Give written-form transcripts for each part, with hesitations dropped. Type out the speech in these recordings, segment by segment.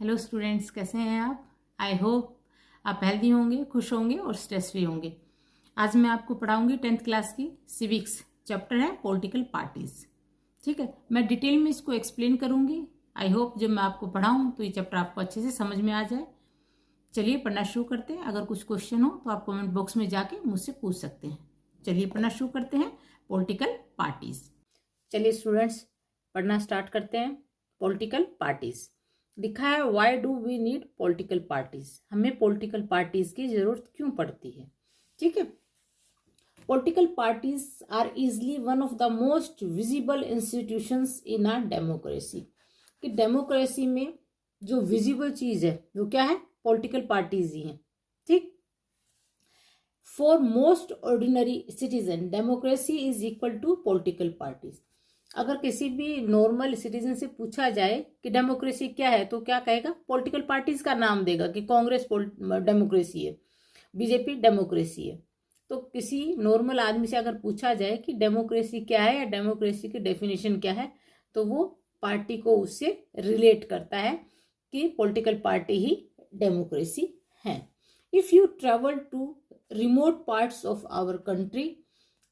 Hello students, कैसे हैं आप? आई होप आप हेल्दी होंगे, खुश होंगे और स्ट्रेस फ्री होंगे। आज मैं आपको पढ़ाऊंगी 10th क्लास की सिविक्स। चैप्टर है पॉलिटिकल पार्टीज। ठीक है, मैं डिटेल में इसको एक्सप्लेन करूंगी। आई होप जब मैं आपको पढ़ाऊं तो ये चैप्टर आपको अच्छे से समझ में आ जाए। चलिए पढ़ना शुरू करते हैं। अगर कुछ क्वेश्चन हो तो आप कमेंट बॉक्स में जाके मुझसे पूछ सकते हैं। चलिए पढ़ना शुरू करते हैं पॉलिटिकल पार्टीज। चलिए स्टूडेंट्स, पढ़ना स्टार्ट करते हैं। पॉलिटिकल पार्टीज लिखा है, why do we need political parties. हमें पॉलिटिकल पार्टीज की जरूरत क्यों पड़ती है? ठीक है, political parties are easily one of the most visible institutions in a democracy. कि डेमोक्रेसी में जो विजिबल चीज है वो क्या है? पॉलिटिकल पार्टीज ही हैं। ठीक, for most ordinary citizen democracy is equal to political parties. अगर किसी भी नॉर्मल सिटीजन से पूछा जाए कि डेमोक्रेसी क्या है तो क्या कहेगा? पॉलिटिकल पार्टीज का नाम देगा कि कांग्रेस डेमोक्रेसी है, बीजेपी डेमोक्रेसी है। तो किसी नॉर्मल आदमी से अगर पूछा जाए कि डेमोक्रेसी क्या है या डेमोक्रेसी की डेफिनेशन क्या है तो वो पार्टी को उससे रिलेट करता है कि पॉलिटिकल पार्टी ही डेमोक्रेसी है। If you travel to remote parts of our country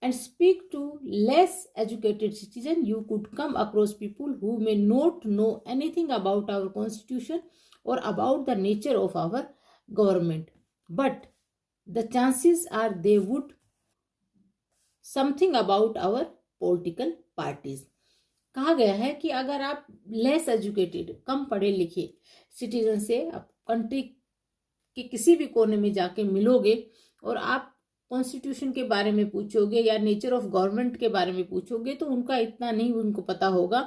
and speak to less educated citizens, you could come across people who may not know anything about our constitution or about the nature of our government, but the chances are they would something about our political parties. कहा गया है कि अगर आप less educated, कम पढ़े लिखे citizen से आप कंट्री के किसी भी कोने में जाके मिलोगे और आप कॉन्स्टिट्यूशन के बारे में पूछोगे या नेचर ऑफ गवर्नमेंट के बारे में पूछोगे तो उनका इतना नहीं उनको पता होगा,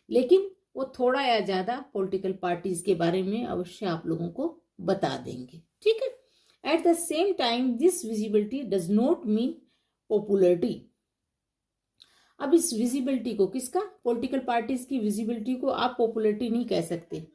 लेकिन वो थोड़ा या ज्यादा पॉलिटिकल पार्टीज के बारे में अवश्य आप लोगों को बता देंगे। ठीक है, at the same time this visibility does not mean popularity. अब इस विजिबिलिटी को, किसका? पॉलिटिकल पार्टीज की विजिबिलिटी को आप पॉपुलरिटी नहीं कह सकते।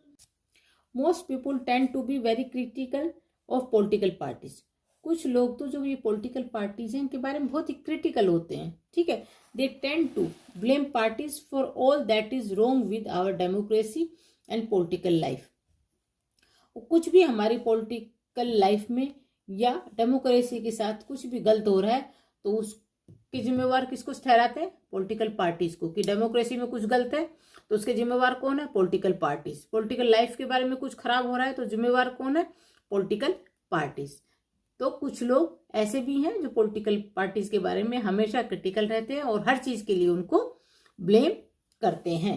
Most people tend to be very critical of political parties. कुछ लोग तो जो ये पॉलिटिकल पार्टीज हैं इनके बारे में बहुत ही क्रिटिकल होते हैं। ठीक है, they tend to blame parties for all that is wrong with our democracy and political life. कुछ भी हमारी पॉलिटिकल लाइफ में या डेमोक्रेसी के साथ कुछ भी गलत हो रहा है तो उसके जिम्मेवार किसको ठहराते हैं? पॉलिटिकल पार्टीज को। कि डेमोक्रेसी में कुछ गलत है तो उसके जिम्मेवार कौन है? Political parties. पॉलिटिकल लाइफ के बारे में कुछ खराब हो रहा है तो जिम्मेवार कौन है? Political parties. तो कुछ लोग ऐसे भी हैं जो पॉलिटिकल पार्टीज के बारे में हमेशा क्रिटिकल रहते हैं और हर चीज के लिए उनको ब्लेम करते हैं।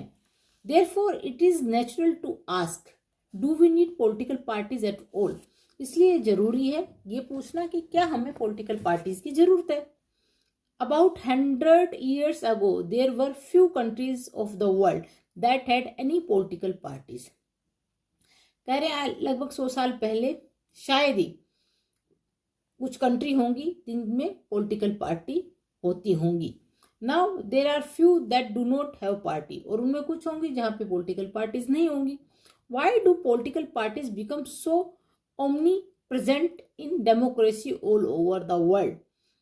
Therefore it is natural to ask, do we need political parties at all. इसलिए जरूरी है ये पूछना कि क्या हमें पॉलिटिकल पार्टीज की जरूरत है। About 100 years ago, there were few countries of the world that had any political parties. कह रहे हैं लगभग 100 साल पहले शायद ही कुछ कंट्री होंगी जिनमें पॉलिटिकल पार्टी होती होंगी। Now there are few that do not have party, और उनमें कुछ होंगी जहां पे पॉलिटिकल पार्टीज नहीं होंगी। Why do political parties become so omni present in democracy all over the world.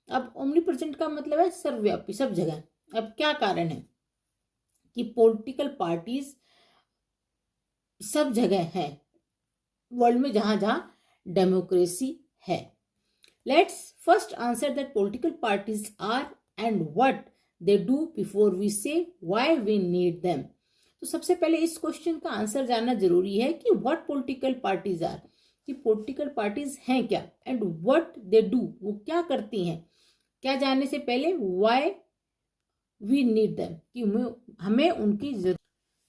अब ओमनी प्रेजेंट का मतलब है सर्वव्यापी, सब जगह। अब क्या कारण है कि पॉलिटिकल पार्टीज सब जगह है वर्ल्ड में जहां जहां डेमोक्रेसी है। Let's first answer that political parties are and what they do before we say why we need them. तो सबसे पहले इस क्वेश्चन का आंसर जानना जरूरी है कि व्हाट पॉलिटिकल पार्टीज आर, कि पॉलिटिकल पार्टीज हैं क्या, एंड व्हाट दे डू, वो क्या करती हैं। क्या जानने से पहले व्हाई वी नीड देम, कि हमें उनकी जरूरत।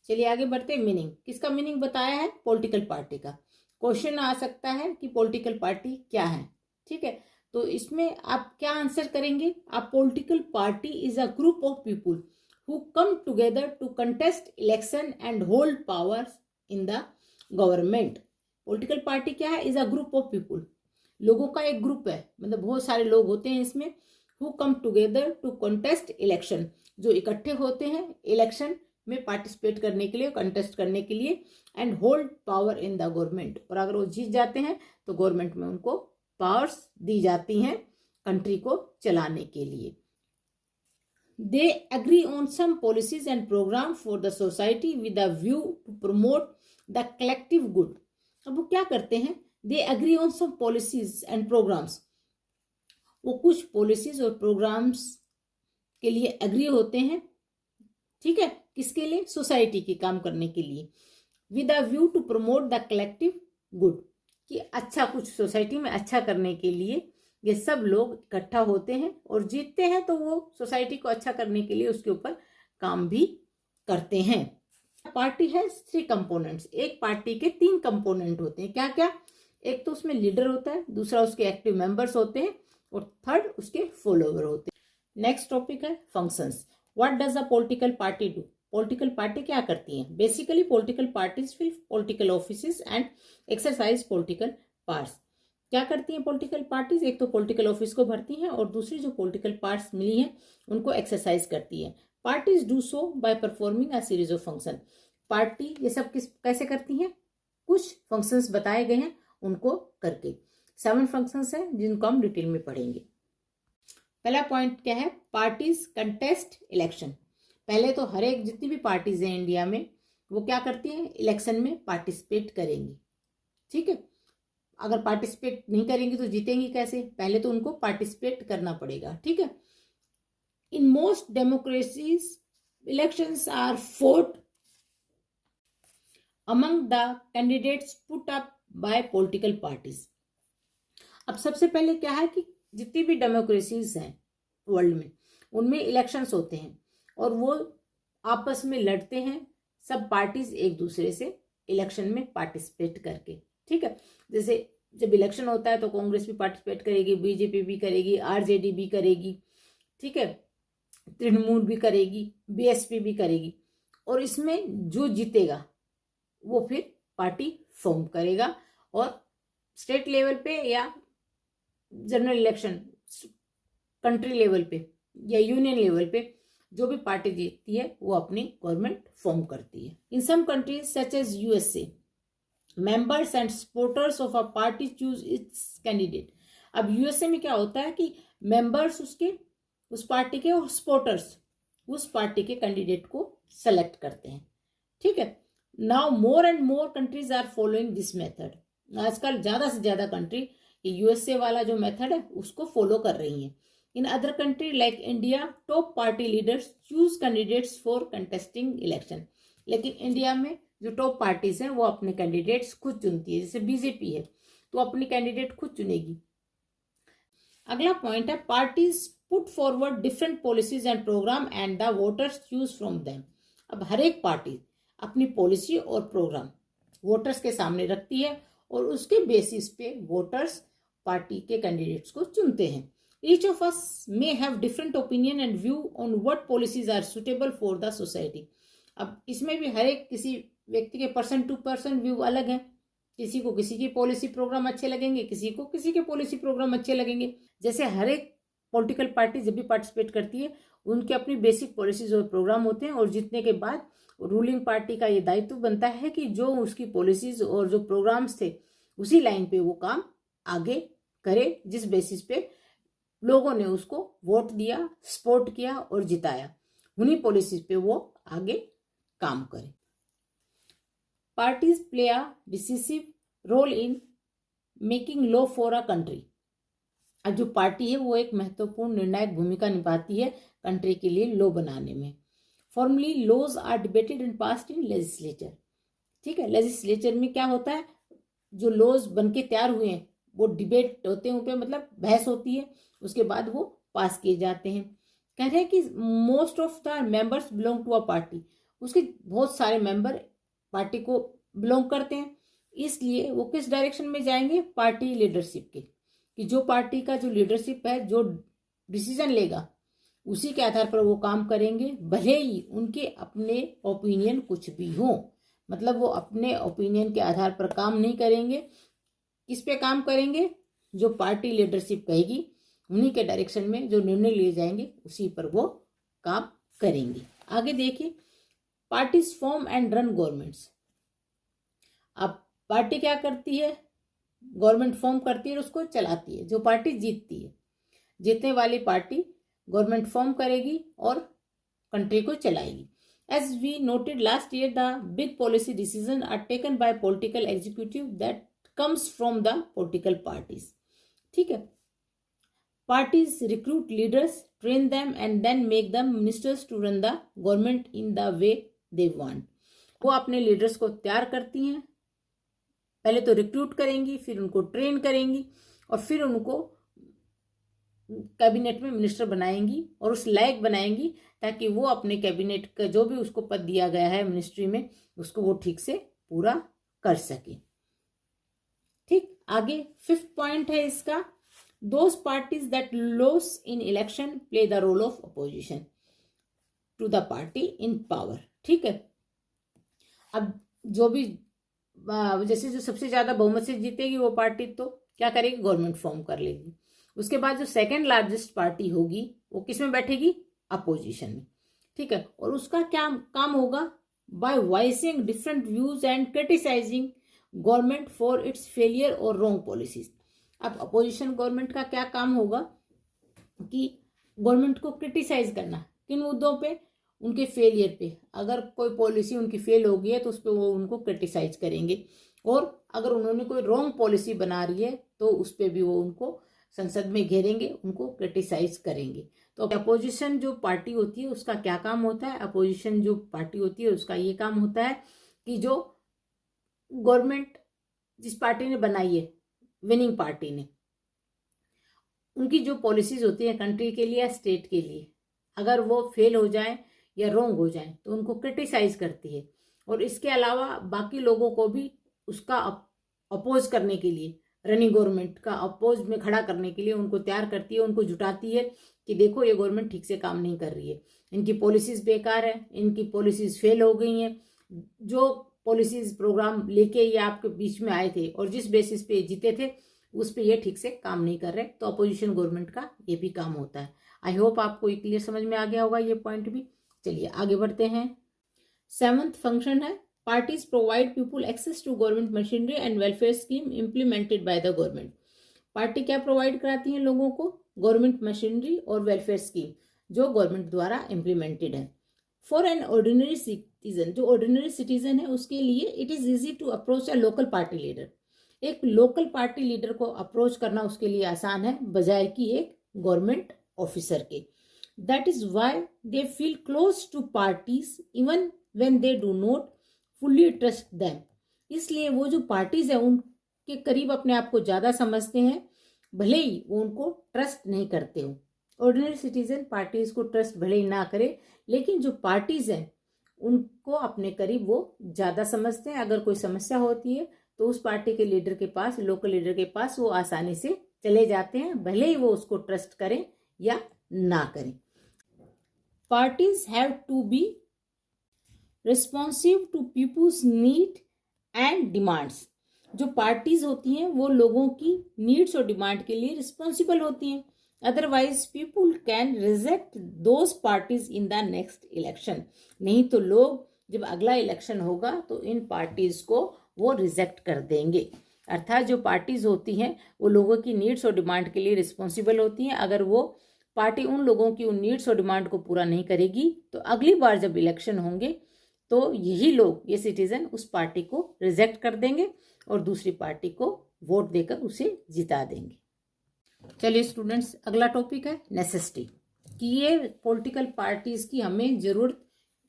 चलिए आगे बढ़ते हैं। मीनिंग, किसका मीनिंग बताया है? पॉलिटिकल पार्टी का। क्वेश्चन आ सकता है कि पॉलिटिकल पार्टी क्या है। ठीक है, तो इसमें आप क्या आंसर करेंगे? आप political party is a group of people who come together to contest election and hold powers in the government. Political party क्या है? Is a group of people, लोगों का एक ग्रुप है, मतलब बहुत सारे लोग होते हैं इसमें। Who come together to contest election, जो इकट्ठे होते हैं इलेक्शन में पार्टिसिपेट करने के लिए, कंटेस्ट करने के लिए, and hold power in the government, और अगर वो जीत जाते हैं तो गवर्नमेंट में उनको पावर्स दी जाती हैं कंट्री को चलाने के लिए। They agree on some policies and program for the society with a view to promote the collective good. अब वो क्या करते हैं, they agree on some policies and programs, वो कुछ पॉलिसीज और प्रोग्राम्स के लिए एग्री होते हैं, ठीक है, किसके लिए, सोसाइटी के काम करने के लिए, with a view to promote the collective good, कि अच्छा कुछ सोसाइटी में अच्छा करने के लिए ये सब लोग इकट्ठा होते हैं और जीतते हैं, तो वो सोसाइटी को अच्छा करने के लिए उसके ऊपर काम भी करते हैं। पार्टी है 3 कंपोनेंट्स, एक पार्टी के 3 कंपोनेंट होते हैं, क्या क्या, एक तो उसमें लीडर होता है, दूसरा उसके एक्टिव मेंबर्स होते हैं और थर्ड उसके फॉलोवर होते हैं। नेक्स्ट टॉपिक है functions. What does a political party do, political party क्या करती है, basically political parties fill political offices and exercise political parts. क्या करती हैं पॉलिटिकल पार्टीज, एक तो पॉलिटिकल ऑफिस को भरती हैं और दूसरी जो पॉलिटिकल पार्ट्स मिली हैं उनको एक्सरसाइज करती है। Parties do so by performing a series of function, party ये सब कैसे करती हैं, कुछ फंक्शंस बताए गए हैं उनको करके। 7 फंक्शंस हैं जिनको हम डिटेल में पढ़ेंगे। पहला पॉइंट क्या है, पार्टीज कंटेस्ट इलेक्शन। पहले तो हर एक जितनी भी पार्टीज हैं इंडिया में वो क्या करती हैं, इलेक्शन में पार्टिसिपेट करेंगी, ठीक है। अगर पार्टिसिपेट नहीं करेंगी तो जीतेंगी कैसे, पहले तो उनको पार्टिसिपेट करना पड़ेगा, ठीक है। In most democracies elections are fought among the candidates put up by political parties. अब सबसे पहले क्या है कि जितनी भी डेमोक्रेसीज हैं वर्ल्ड में उनमें इलेक्शंस होते हैं और वो आपस में लड़ते हैं, सब पार्टीज एक दूसरे से इलेक्शन में पार्टिसिपेट करके, ठीक है। जैसे जब इलेक्शन होता है तो कांग्रेस भी पार्टिसिपेट करेगी, बीजेपी भी करेगी, आरजेडी भी करेगी, ठीक है, तृणमूल भी करेगी, बीएसपी भी करेगी, और इसमें जो जीतेगा वो फिर पार्टी फॉर्म करेगा और स्टेट लेवल पे या जनरल इलेक्शन कंट्री लेवल पे या यूनियन लेवल पे जो भी पार्टी जीतती है वो अपनी गवर्नमेंट फॉर्म करती है। In some countries such as USA members and supporters of a party choose its candidate. अब यूएसए में क्या होता है कि मेंबर्स उसके उस पार्टी के और सपोर्टर्स उस पार्टी के कैंडिडेट को सेलेक्ट करते हैं, ठीक है। Now more and more countries are following this method. आजकल ज्यादा से ज्यादा कंट्री यूएसए वाला जो मेथड है उसको फॉलो कर रही हैं। In other country like India top party leaders choose candidates for contesting election. लेकिन इंडिया में जो टॉप पार्टीज हैं वो अपने कैंडिडेट्स खुद चुनती है, जैसे बीजेपी है तो अपनी कैंडिडेट खुद चुनेगी। अगला पॉइंट है parties put forward different policies and program and the voters choose from them. अब हर एक पार्टी अपनी पॉलिसी और प्रोग्राम वोटर्स के सामने रखती है और उसके बेसिस पे वोटर्स पार्टी के कैंडिडेट्स को चुनते हैं। Each of us may have different opinion and view on what policies are suitable for the society. अब इसमें भी हर एक किसी व्यक्ति के पर्सन टू पर्सन व्यू अलग है, किसी को किसी की पॉलिसी प्रोग्राम अच्छे लगेंगे, किसी को किसी के पॉलिसी प्रोग्राम अच्छे लगेंगे। जैसे हर एक पॉलिटिकल पार्टी जब भी पार्टिसिपेट करती है उनके अपनी बेसिक पॉलिसीज और प्रोग्राम होते हैं और जीतने के बाद रूलिंग पार्टी का ये दायित्व बनता है कि जो उसकी पॉलिसीज और जो प्रोग्राम्स थे उसी लाइन पे वो काम आगे करे, जिस बेसिस पे लोगों ने उसको वोट दिया, सपोर्ट किया और जिताया, उन्हीं पॉलिसीज पे वो आगे काम करे। Parties play a decisive role in making law for a country. अब जो पार्टी है वो एक महत्वपूर्ण निर्णायक भूमिका निभाती है कंट्री के लिए लॉ बनाने में। Formally laws are debated and passed in legislature, ठीक है। लेजिस्लेचर में क्या होता है, जो लॉज बन के तैयार हुए हैं वो डिबेट होते हैं, उनपे मतलब बहस होती है, उसके बाद वो पास किए जाते हैं। कह रहे हैं कि most of the members belong to a party, उसके बहुत सारे मेंबर पार्टी को बिलोंग करते हैं, इसलिए वो किस डायरेक्शन में जाएंगे, पार्टी लीडरशिप के, कि जो पार्टी का जो लीडरशिप है जो डिसीजन लेगा उसी के आधार पर वो काम करेंगे, भले ही उनके अपने ओपिनियन कुछ भी हो। मतलब वो अपने ओपिनियन के आधार पर काम नहीं करेंगे, किस पे काम करेंगे, जो पार्टी लीडरशिप कहेगी उन्हीं के डायरेक्शन में जो निर्णय लिए जाएंगे उसी पर वो काम करेंगे। आगे देखिए, parties form and run governments. अब पार्टी क्या करती है, गवर्नमेंट फॉर्म करती है और उसको चलाती है। जो पार्टी जीतती है, जीतने वाली पार्टी गवर्नमेंट फॉर्म करेगी और कंट्री को चलाएगी। As we noted last year, the big policy decisions are taken by political executive that comes from the political parties. ठीक है, parties recruit leaders, train them and then make them ministers to run the government in the way they want. वो अपने leaders को तैयार करती हैं, पहले तो रिक्रूट करेंगी, फिर उनको ट्रेन करेंगी और फिर उनको कैबिनेट में मिनिस्टर बनाएंगी और उस लायक बनाएंगी ताकि वो अपने कैबिनेट का जो भी उसको पद दिया गया है मिनिस्ट्री में उसको वो ठीक से पूरा कर सके। ठीक, आगे 5th पॉइंट है इसका, those parties that lose in election play the role of opposition to the party in power. ठीक है, अब जो भी जैसे जो सबसे ज्यादा बहुमत से जीतेगी वो पार्टी तो क्या करेगी, गवर्नमेंट फॉर्म कर लेगी। उसके बाद जो सेकंड लार्जेस्ट पार्टी होगी वो किस में बैठेगी, अपोजिशन में। ठीक है, और उसका क्या काम होगा, by voicing different views and criticising government for its failure और रॉन्ग पॉलिसीज। अब अपोजिशन गवर्नमेंट का क्या काम होगा कि गवर्नमेंट को क्रिटिसाइज करना, किन मुद्दों पे, उनके फेलियर पे। अगर कोई पॉलिसी उनकी फेल हो गई है तो उस पर वो उनको क्रिटिसाइज करेंगे, और अगर उन्होंने कोई रॉन्ग पॉलिसी बना रही है तो उस पर भी वो उनको संसद में घेरेंगे, उनको क्रिटिसाइज करेंगे। तो अपोजिशन जो पार्टी होती है उसका क्या काम होता है, अपोजिशन जो पार्टी होती है उसका ये काम होता है कि जो गवर्नमेंट जिस पार्टी ने बनाई है, विनिंग पार्टी ने, उनकी जो पॉलिसीज होती है कंट्री के लिए या स्टेट के लिए, अगर वो फेल हो जाए या रॉन्ग हो जाए तो उनको क्रिटिसाइज करती है, और इसके अलावा बाकी लोगों को भी उसका अपोज करने के लिए, रनिंग गवर्नमेंट का अपोज में खड़ा करने के लिए उनको तैयार करती है, उनको जुटाती है कि देखो ये गवर्नमेंट ठीक से काम नहीं कर रही है, इनकी पॉलिसीज बेकार है, इनकी पॉलिसीज फेल हो गई हैं, जो पॉलिसीज प्रोग्राम लेके ये आपके बीच में आए थे और जिस बेसिस पे जीते थे उस पे ये ठीक से काम नहीं कर रहे। तो अपोजिशन गवर्नमेंट का ये भी काम होता है। आई होप आपको ये क्लियर समझ में आ गया होगा ये पॉइंट भी। चलिए आगे बढ़ते हैं। 7th फंक्शन है, parties provide people access to government machinery and welfare scheme implemented by the government। पार्टी क्या प्रोवाइड कराती हैं लोगों को, गवर्नमेंट मशीनरी और वेलफेयर स्कीम जो गवर्नमेंट द्वारा इम्प्लीमेंटेड है। फॉर एन ऑर्डिनरी सिटीजन, जो ऑर्डिनरी सिटीजन है उसके लिए it is easy to approach a local party leader. एक लोकल पार्टी लीडर को अप्रोच करना उसके लिए आसान है बजाय कि एक गवर्नमेंट ऑफिसर के। That is why they feel close to parties even when they do not fully trust them. इसलिए वो जो पार्टीज है उनके करीब अपने आप को ज्यादा समझते हैं, भले ही वो उनको ट्रस्ट नहीं करते हो। ऑर्डिनरी सिटीजन पार्टीज को ट्रस्ट भले ही ना करे, लेकिन जो पार्टीज हैं उनको अपने करीब वो ज्यादा समझते हैं। अगर कोई समस्या होती है तो उस पार्टी के लीडर के पास, लोकल लीडर के पास वो आसानी से चले जाते हैं, भले ही वो उसको ट्रस्ट करें या ना करें। Parties have to be responsive to people's need and demands. जो पार्टीज होती हैं वो लोगों की नीड्स और डिमांड के लिए रिस्पॉन्सिबल होती हैं, otherwise people can reject those parties in the next election. नहीं तो लोग जब अगला इलेक्शन होगा तो इन पार्टीज को वो रिजेक्ट कर देंगे। अर्थात जो पार्टीज होती हैं वो लोगों की नीड्स और डिमांड के लिए रिस्पॉन्सिबल होती हैं। अगर वो पार्टी उन लोगों की उन नीड्स और डिमांड को पूरा नहीं करेगी तो अगली बार जब इलेक्शन होंगे तो यही लोग, ये सिटीजन उस पार्टी को रिजेक्ट कर देंगे और दूसरी पार्टी को वोट देकर उसे जिता देंगे। चलिए स्टूडेंट्स, अगला टॉपिक है नेसेसिटी, कि ये पॉलिटिकल पार्टीज की हमें जरूरत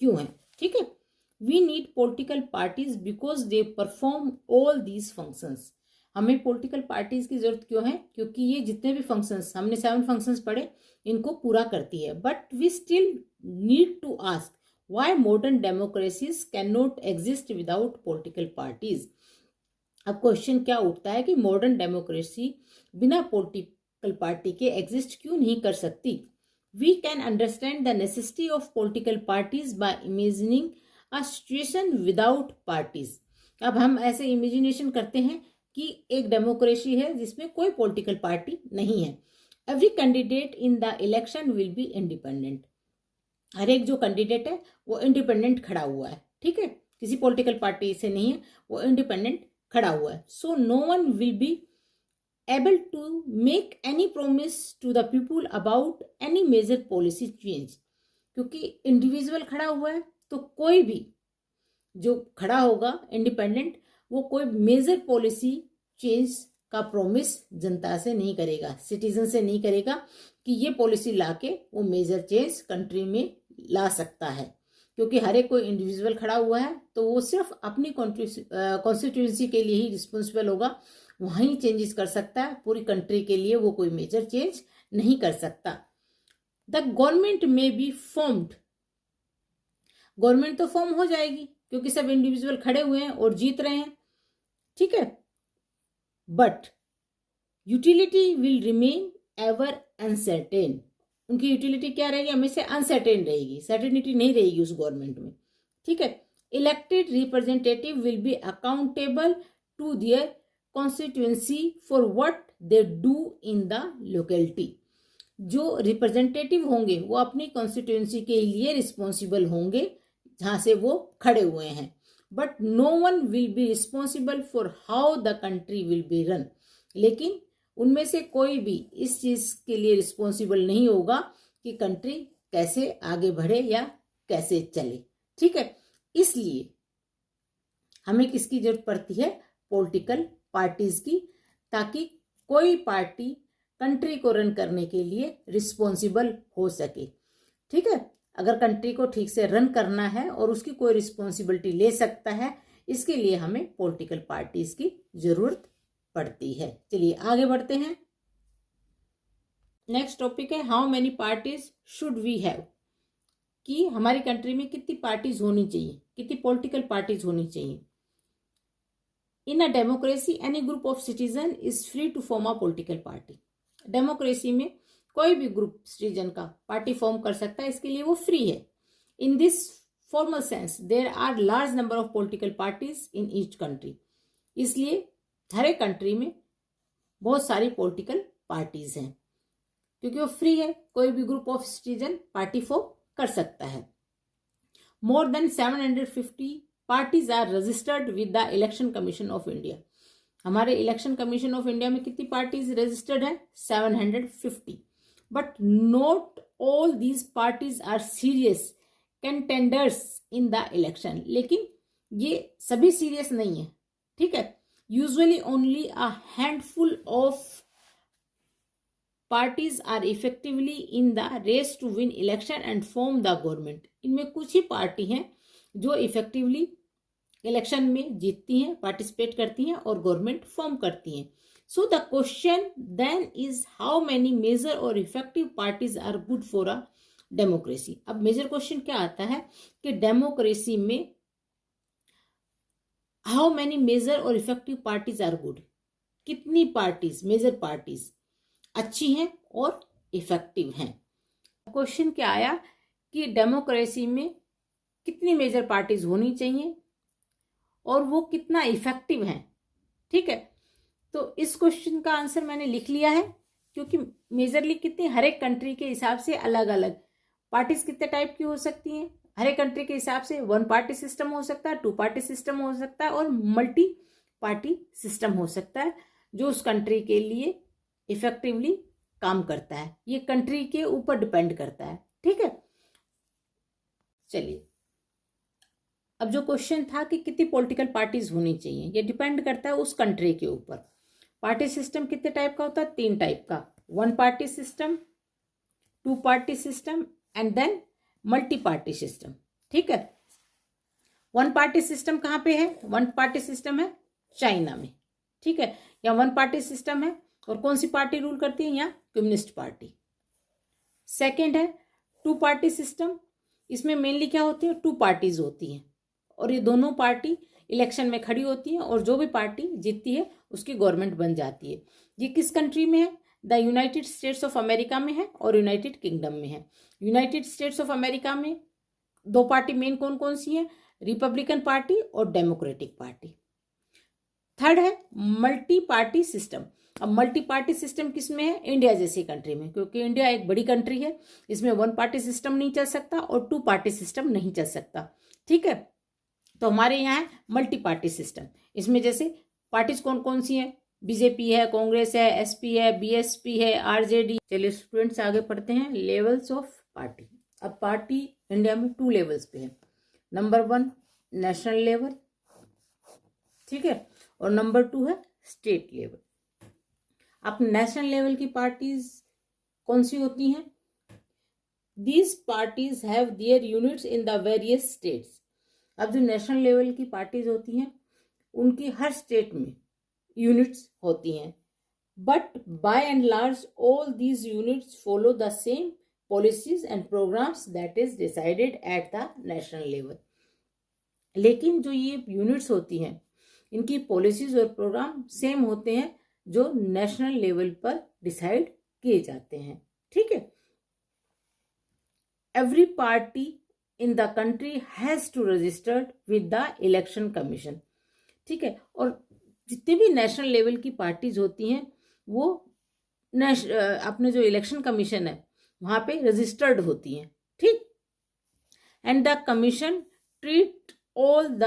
क्यों है। ठीक है, we need political parties because they perform all these functions. हमें पॉलिटिकल पार्टीज की जरूरत क्यों है, क्योंकि ये जितने भी फंक्शंस, हमने 7 फंक्शंस पढ़े, इनको पूरा करती है। But we still need to ask why modern democracies cannot exist without political parties। अब क्वेश्चन क्या उठता है कि मॉडर्न डेमोक्रेसी बिना पॉलिटिकल पार्टी के एग्जिस्ट क्यों नहीं कर सकती। We can understand the necessity of political parties by imagining a situation without parties. अब हम ऐसे इमेजिनेशन करते हैं कि एक डेमोक्रेसी है जिसमें कोई पॉलिटिकल पार्टी नहीं है। Every candidate in the election will be independent. हर एक जो कैंडिडेट है वो इंडिपेंडेंट खड़ा हुआ है। ठीक है, किसी पॉलिटिकल पार्टी से नहीं है, वो इंडिपेंडेंट खड़ा हुआ है। So no one will be able to make any promise to the people about any major policy change. क्योंकि इंडिविजुअल खड़ा हुआ है तो कोई भी जो खड़ा होगा इंडिपेंडेंट, वो कोई मेजर पॉलिसी चेंज का प्रॉमिस जनता से नहीं करेगा, सिटीजन से नहीं करेगा कि ये पॉलिसी लाके वो मेजर चेंज कंट्री में ला सकता है, क्योंकि हर एक कोई इंडिविजुअल खड़ा हुआ है तो वो सिर्फ अपनी कॉन्स्टिट्यूंसी के लिए ही रिस्पॉन्सिबल होगा, वहीं चेंजेस कर सकता है, पूरी कंट्री के लिए वो कोई मेजर चेंज नहीं कर सकता। द गवर्नमेंट में बी फॉर्म्ड, गवर्नमेंट तो फॉर्म हो जाएगी क्योंकि सब इंडिविजुअल खड़े हुए हैं और जीत रहे हैं, ठीक है, but utility will remain ever uncertain, उनकी यूटिलिटी क्या रहेगी, हमेशा अनसर्टेन रहेगी, सर्टेनिटी नहीं रहेगी उस गवर्नमेंट में, ठीक है। Elected representative will be accountable to their constituency for what they do in the locality, जो रिप्रेजेंटेटिव होंगे वो अपनी कॉन्स्टिट्यूएंसी के लिए रिस्पॉन्सिबल होंगे जहां से वो खड़े हुए हैं, but no one will be responsible for how the country will be run, लेकिन उनमें से कोई भी इस चीज के लिए रिस्पॉन्सिबल नहीं होगा कि कंट्री कैसे आगे बढ़े या कैसे चले, ठीक है। इसलिए हमें किसकी जरूरत पड़ती है, पॉलिटिकल पार्टीज की, ताकि कोई पार्टी कंट्री को रन करने के लिए रिस्पॉन्सिबल हो सके, ठीक है। अगर कंट्री को ठीक से रन करना है और उसकी कोई रिस्पॉन्सिबिलिटी ले सकता है, इसके लिए हमें पॉलिटिकल पार्टीज की जरूरत पड़ती है। चलिए आगे बढ़ते हैं। नेक्स्ट टॉपिक है how many parties should we have, कि हमारी कंट्री में कितनी पार्टीज होनी चाहिए, कितनी पॉलिटिकल पार्टीज होनी चाहिए। In a democracy any group of citizen is free to form a political party, democracy में कोई भी ग्रुप सिटीजन का पार्टी फॉर्म कर सकता है, इसके लिए वो फ्री है। In this formal sense there are large number of political parties in each country, इसलिए हर एक कंट्री में बहुत सारी पॉलिटिकल पार्टीज हैं, क्योंकि वो फ्री है, कोई भी group of citizen party form कर सकता है। More than 750 parties are registered with the election Commission of India, हमारे इलेक्शन कमीशन ऑफ इंडिया में कितनी पार्टीज रजिस्टर्ड है, 750, but not all these parties are serious contenders in the election, लेकिन ये सभी सीरियस नहीं है, ठीक है। Usually only a handful of parties are effectively in the race to win election and form the government, इनमें कुछ ही पार्टी हैं जो इफेक्टिवली इलेक्शन में जीतती हैं, पार्टिसिपेट करती हैं और गवर्नमेंट फॉर्म करती हैं। So the question then is how many major or effective parties are good for a democracy. अब मेजर क्वेश्चन क्या आता है कि डेमोक्रेसी में how many major or effective parties are good, कितनी पार्टीज मेजर पार्टीज अच्छी हैं और इफेक्टिव हैं। क्वेश्चन क्या आया कि डेमोक्रेसी में कितनी मेजर पार्टीज होनी चाहिए और वो कितना इफेक्टिव है, ठीक है। तो इस क्वेश्चन का आंसर मैंने लिख लिया है, क्योंकि मेजरली कितनी हर एक कंट्री के हिसाब से अलग अलग पार्टीज कितने टाइप की हो सकती हैं, हर एक कंट्री के हिसाब से 1 पार्टी सिस्टम हो सकता है, 2 पार्टी सिस्टम हो सकता है और मल्टी पार्टी सिस्टम हो सकता है, जो उस कंट्री के लिए इफेक्टिवली काम करता है। ये कंट्री के ऊपर डिपेंड करता है, ठीक है। चलिए, अब जो क्वेश्चन था कि कितनी पॉलिटिकल पार्टीज होनी चाहिए, ये डिपेंड करता है उस कंट्री के ऊपर। पार्टी सिस्टम कितने टाइप का होता है, 3 टाइप का, 1 party system, 2 party system and then multi party system, ठीक है। 1 पार्टी सिस्टम कहाँ पे है, 1 पार्टी सिस्टम है चाइना में, ठीक है, या 1 पार्टी सिस्टम है और कौन सी पार्टी रूल करती है, यहाँ कम्युनिस्ट पार्टी। सेकेंड है 2 पार्टी सिस्टम, इसमें मेनली क्या होती है, 2 पार्टीज होती हैं और ये दोनों पार्टी इलेक्शन में खड़ी होती हैं और जो भी पार्टी जीतती है उसकी गवर्नमेंट बन जाती है। ये किस कंट्री में है, the United states of America में है और यूनाइटेड किंगडम में है। यूनाइटेड स्टेट्स ऑफ अमेरिका में 2 पार्टी मेन कौन कौन सी है, रिपब्लिकन पार्टी और डेमोक्रेटिक पार्टी। थर्ड है मल्टी पार्टी सिस्टम। अब मल्टी पार्टी सिस्टम किस में है, इंडिया जैसी कंट्री में, क्योंकि इंडिया एक बड़ी कंट्री है, इसमें 1 पार्टी सिस्टम नहीं चल सकता और 2 पार्टी सिस्टम नहीं चल सकता, ठीक है। तो हमारे यहाँ है मल्टी पार्टी सिस्टम, इसमें जैसे पार्टीज कौन कौन सी हैं, बीजेपी है, कांग्रेस है, एसपी है, बीएसपी है, आरजेडी। चलिए स्टूडेंट्स आगे पढ़ते हैं लेवल्स ऑफ पार्टी। अब पार्टी इंडिया में 2 लेवल्स पे है, नंबर 1 नेशनल लेवल, ठीक है, और नंबर 2 है स्टेट लेवल। अब नेशनल लेवल की पार्टीज कौन सी होती हैं? These parties have their units in the various states. अब जो नेशनल लेवल की पार्टीज होती हैं उनकी हर स्टेट में यूनिट्स होती हैं, but by and large all these units follow the same policies and programmes that is decided at the national level. लेकिन जो ये यूनिट्स होती हैं इनकी पॉलिसीज और प्रोग्राम सेम होते हैं जो नेशनल लेवल पर डिसाइड किए जाते हैं, ठीक है। Every party in the country has to registered with the election Commission, ठीक है। और जितने भी नेशनल लेवल की पार्टीज होती हैं वो अपने जो इलेक्शन कमीशन है वहां पे रजिस्टर्ड होती हैं, ठीक। And the commission treat all the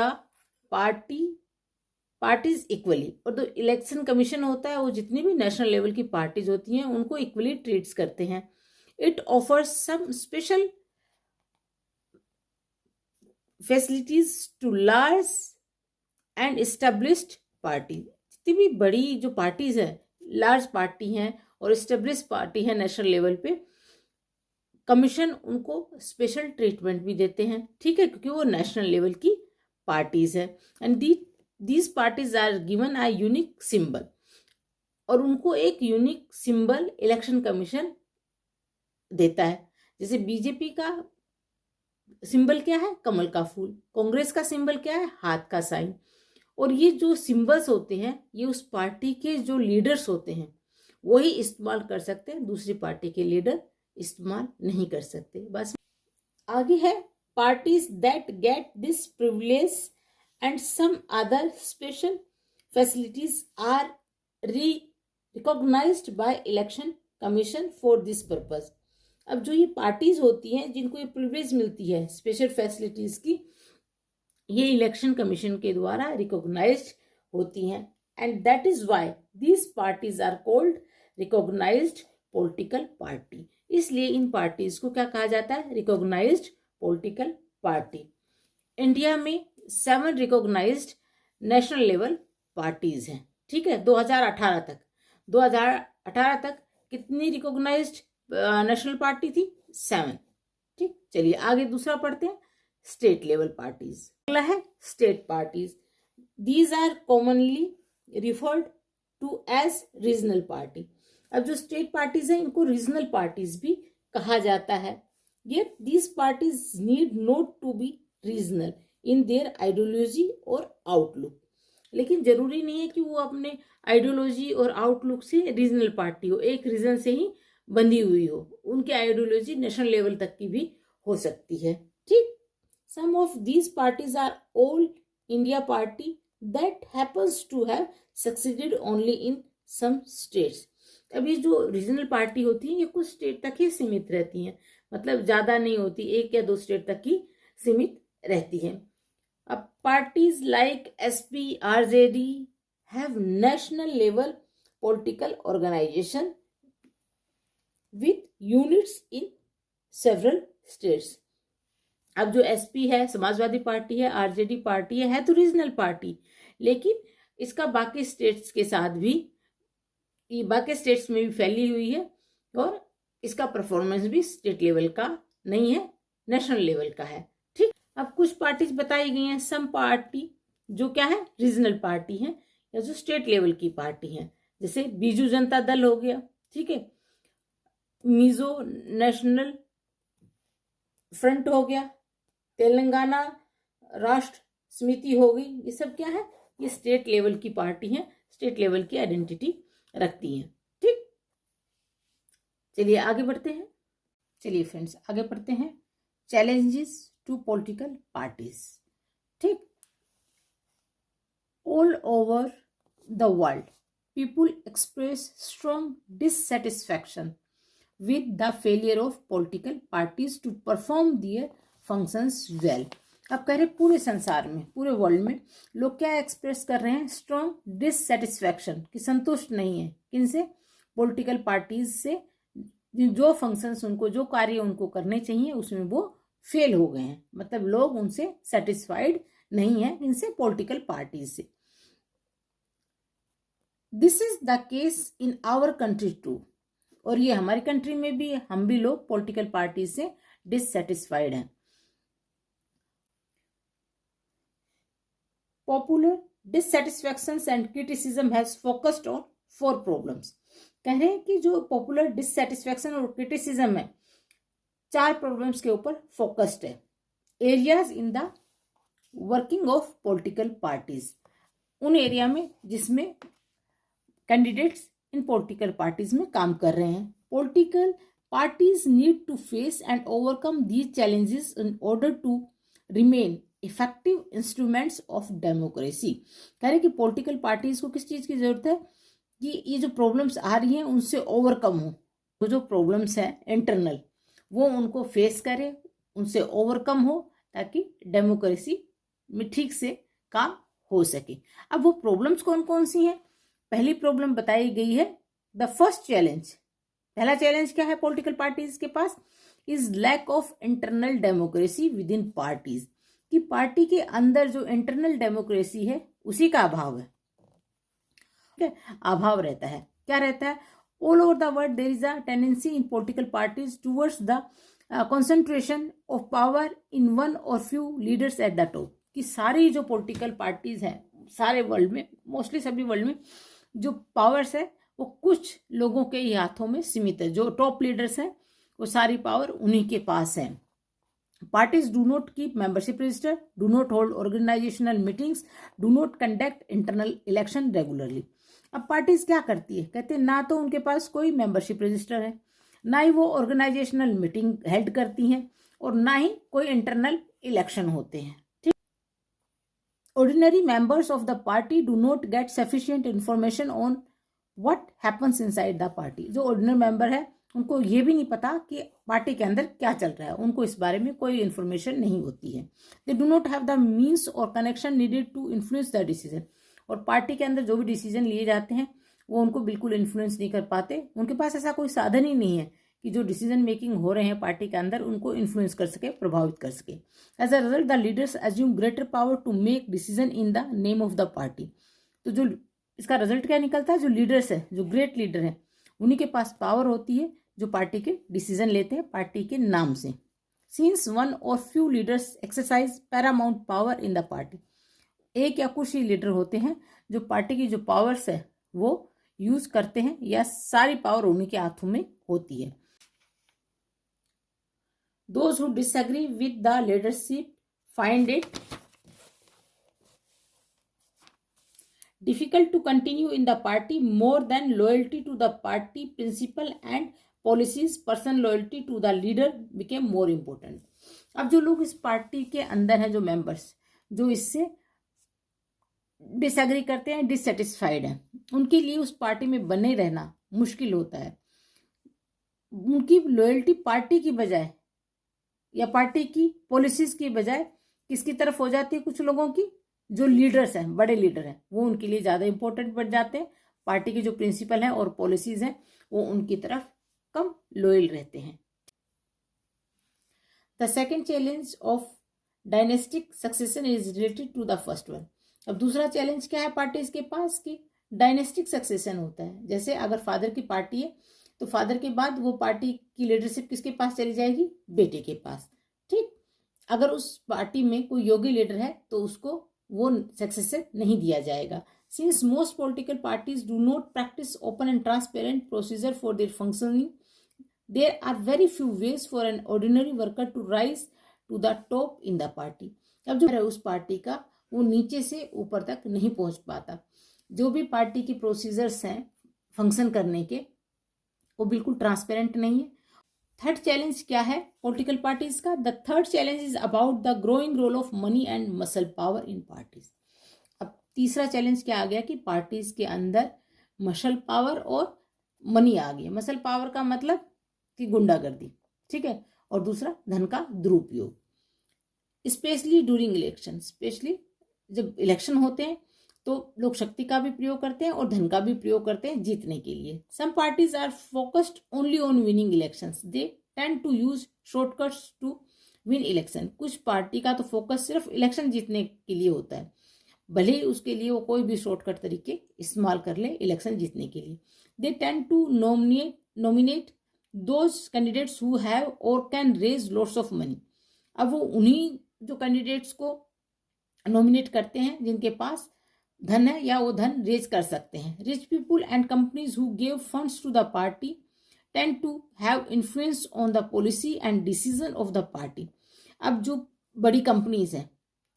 parties equally. और जो इलेक्शन कमीशन होता है वो जितनी भी नेशनल लेवल की पार्टीज होती हैं उनको इक्वली ट्रीट्स करते हैं। It offers some special facilities to large and established party. जितनी भी बड़ी जो पार्टीज हैं, लार्ज पार्टी हैं और एस्टेब्लिश पार्टी है नेशनल लेवल पे, कमीशन उनको स्पेशल ट्रीटमेंट भी देते हैं, ठीक है, क्योंकि वो नेशनल लेवल की पार्टीज है। And these parties are given a unique symbol, और उनको एक यूनिक सिंबल इलेक्शन कमीशन देता है। जैसे बीजेपी का सिंबल क्या है? कमल का फूल। कांग्रेस का सिंबल क्या है? हाथ का साइन। और ये जो सिंबल्स होते हैं ये उस पार्टी के जो लीडर्स होते हैं वही इस्तेमाल कर सकते हैं, दूसरी पार्टी के लीडर इस्तेमाल नहीं कर सकते। बस आगे है parties that get this privilege and some other special facilities are recognised by Election Commission for this purpose. अब जो ये पार्टीज होती हैं जिनको ये प्रिविलेज मिलती है स्पेशल फैसिलिटीज की, ये इलेक्शन कमीशन के द्वारा रिकॉग्नाइज्ड होती हैं। And that is why these parties are called recognised political party. इसलिए इन पार्टीज को क्या कहा जाता है? Recognised political party. इंडिया में 7 रिकॉग्नाइज्ड नेशनल लेवल पार्टीज हैं, ठीक है, 2018 तक। 2018 तक कितनी रिकॉग्नाइज्ड नेशनल पार्टी थी? 7, ठीक। चलिए आगे दूसरा पढ़ते हैं, स्टेट लेवल पार्टीज। अगला है state parties. These are commonly referred to as regional party. अब जो स्टेट पार्टीज हैं इनको रीजनल पार्टीज भी कहा जाता है। Yet these parties need not to be regional in their ideology और outlook। लेकिन जरूरी नहीं है कि वो अपने आइडियोलॉजी और आउटलुक से रीजनल पार्टी हो, एक रीजन से ही बंधी हुई हो। उनकी आइडियोलॉजी नेशनल लेवल तक की भी हो सकती है, ठीक। Some of these parties are all India party that happens to have succeeded only in some states. अब ये जो रीजनल पार्टी होती है ये कुछ स्टेट तक ही सीमित रहती हैं, मतलब ज्यादा नहीं होती, 1 या 2 स्टेट तक ही सीमित रहती है। अब parties like SP, RJD have national level political organisation with units in several states. अब जो एसपी है, समाजवादी पार्टी है, आरजेडी पार्टी है तो रीजनल पार्टी, लेकिन इसका बाकी स्टेट्स के साथ भी, बाकी स्टेट्स में भी फैली हुई है और इसका परफॉर्मेंस भी स्टेट लेवल का नहीं है, नेशनल लेवल का है, ठीक। अब कुछ पार्टीज बताई गई हैं। सम पार्टी जो क्या है? रीजनल पार्टी है या जो स्टेट लेवल की पार्टी है, जैसे बीजू जनता दल हो गया, ठीक है, मिजो नेशनल फ्रंट हो गया, तेलंगाना राष्ट्र समिति हो गई। ये सब क्या है? ये स्टेट लेवल की पार्टी है, स्टेट लेवल की आइडेंटिटी रखती हैं, ठीक। चलिए आगे बढ़ते हैं। चलिए फ्रेंड्स आगे बढ़ते हैं, चैलेंजेस टू पॉलिटिकल पार्टीज, ठीक। All over the world people express strong dissatisfaction with the failure of political parties to perform their functions well। अब कह रहे पूरे संसार में, पूरे वर्ल्ड में लोग क्या एक्सप्रेस कर रहे हैं? स्ट्रॉन्ग डिससेटिस्फैक्शन, कि संतुष्ट नहीं है किनसे? पॉलिटिकल पार्टीज से। जो फंक्शंस उनको, जो कार्य उनको करने चाहिए उसमें वो फेल हो गए हैं, मतलब लोग उनसे सेटिस्फाइड नहीं है, इनसे पॉलिटिकल पार्टीज से। This is the case in our country too, और ये हमारी कंट्री में भी, हम भी लोग पॉलिटिकल पार्टी से डिससेटिस्फाइड हैं। Popular dissatisfaction and criticism has focused on 4 problems. कह रहे हैं कि जो पॉपुलर डिससेटिस्फैक्शन और क्रिटिसिज्म है 4 प्रॉब्लम्स के ऊपर फोकस्ड है। Areas in the working of political parties, उन एरिया में जिसमें कैंडिडेट्स इन पॉलिटिकल पार्टीज में काम कर रहे हैं। Political parties need to face and overcome these challenges in order to remain effective instruments of democracy. कह रहे कि पॉलिटिकल पार्टीज को किस चीज की जरूरत है कि ये जो प्रॉब्लम्स आ रही हैं उनसे ओवरकम हो, तो जो प्रॉब्लम्स हैं इंटरनल वो उनको फेस करे, उनसे ओवरकम हो, ताकि डेमोक्रेसी में ठीक से काम हो सके। अब वो प्रॉब्लम्स कौन कौन सी हैं? पहली प्रॉब्लम बताई गई है द फर्स्ट चैलेंज। पहला चैलेंज क्या है पॉलिटिकल पार्टीज के पास? Is lack of internal democracy within parties, कि पार्टी के अंदर जो इंटरनल डेमोक्रेसी है उसी का अभाव है। ठीक है, अभाव रहता है। क्या रहता है? All over the world there is a tendency in political parties towards the concentration of power in one or few leaders at the top, कि सारी जो पॉलिटिकल पार्टीज हैं सारे वर्ल्ड में, मोस्टली सभी वर्ल्ड में जो पावर्स है वो कुछ लोगों के ही हाथों में सीमित है। जो टॉप लीडर्स हैं वो सारी पावर उन्हीं के पास है। Parties do not keep membership register, do not hold organizational meetings, do not conduct internal election regularly. अब पार्टीज क्या करती है? कहते हैं ना तो उनके पास कोई मेंबरशिप रजिस्टर है, ना ही वो ऑर्गेनाइजेशनल मीटिंग हेल्ड करती हैं, और ना ही कोई इंटरनल इलेक्शन होते हैं। ठीक, ordinary members of the party do not gate sufficient information on what happens inside the party. जो ऑर्डिनरी मेंबर है उनको ये भी नहीं पता कि पार्टी के अंदर क्या चल रहा है, उनको इस बारे में कोई इन्फॉर्मेशन नहीं होती है। They do not have the means or connection needed to influence the decision, और पार्टी के अंदर जो भी डिसीजन लिए जाते हैं वो उनको बिल्कुल इन्फ्लुएंस नहीं कर पाते। उनके पास ऐसा कोई साधन ही नहीं है कि जो डिसीजन मेकिंग हो रहे हैं पार्टी के अंदर उनको इन्फ्लुएंस कर सके, प्रभावित कर सके। As a result the leaders assume greater power to make decision in the name of the party. तो जो इसका रिजल्ट क्या निकलता है? जो लीडर्स है, जो ग्रेट लीडर है, उन्हीं के पास पावर होती है जो पार्टी के डिसीजन लेते हैं पार्टी के नाम से। Since one or few leaders exercise Paramount power in the party, एक या कुछ ही लीडर होते हैं जो पार्टी की जो पावर्स है वो यूज करते हैं, या सारी पावर उन्हीं के हाथों में होती है। Those who disagree with the leadership find it difficult to continue in the party, more than loyalty to the party principle and policies, personal loyalty to the leader became more important. अब जो लोग इस party के अंदर हैं, जो members जो इससे डिसएग्री करते हैं, डिससेटिस्फाइड हैं, उनके लिए उस पार्टी में बने रहना मुश्किल होता है। उनकी लॉयल्टी पार्टी की बजाय या पार्टी की पॉलिसीज की बजाय किसकी तरफ हो जाती है? कुछ लोगों की, जो लीडर्स हैं, बड़े लीडर हैं, वो उनके लिए ज़्यादा इंपॉर्टेंट बन जाते हैं। पार्टी के जो प्रिंसिपल हैं और पॉलिसीज हैं वो उनकी तरफ कम लॉयल रहते हैं। The second challenge of dynastic succession is related to the first one. अब दूसरा चैलेंज क्या है पार्टीज के पास? कि डायनेस्टिक सक्सेशन होता है। जैसे अगर फादर की पार्टी है तो फादर के बाद वो पार्टी की लीडरशिप किसके पास चली जाएगी? बेटे के पास। ठीक, अगर उस पार्टी में कोई योग्य लीडर है तो उसको वो सक्सेसर नहीं दिया जाएगा। Since most political parties do not practice open and transparent procedure for their functioning, there are very few ways for an ordinary worker to rise to the top in the party. अब जो है उस party का वो नीचे से ऊपर तक नहीं पहुंच पाता। जो भी पार्टी की प्रोसीजर्स हैं फंक्शन करने के, वो बिल्कुल ट्रांसपेरेंट नहीं है। थर्ड चैलेंज क्या है पॉलिटिकल पार्टीज का? The third challenge is about the growing role of money and muscle power in parties. अब तीसरा चैलेंज क्या आ गया कि पार्टीज के अंदर मसल पावर और मनी आ गया। मसल पावर का मतलब कि गुंडागर्दी, ठीक है, और दूसरा धन का दुरुपयोग, स्पेशली ड्यूरिंग इलेक्शन। स्पेशली जब इलेक्शन होते हैं तो लोग शक्ति का भी प्रयोग करते हैं और धन का भी प्रयोग करते हैं जीतने के लिए। Some parties are focused only on winning elections, they tend to use shortcuts to win election. कुछ पार्टी का तो फोकस सिर्फ इलेक्शन जीतने के लिए होता है, भले ही उसके लिए वो कोई भी शॉर्टकट तरीके इस्तेमाल कर ले इलेक्शन जीतने के लिए। They tend to nominate those candidates who have or can raise lots of money. अब वो उन्हीं जो कैंडिडेट्स को नॉमिनेट करते हैं जिनके पास धन है या वो धन रेज कर सकते हैं। Rich people and companies who give funds to the party tend to have influence on the policy and decision of the party. अब जो बड़ी कंपनीज हैं,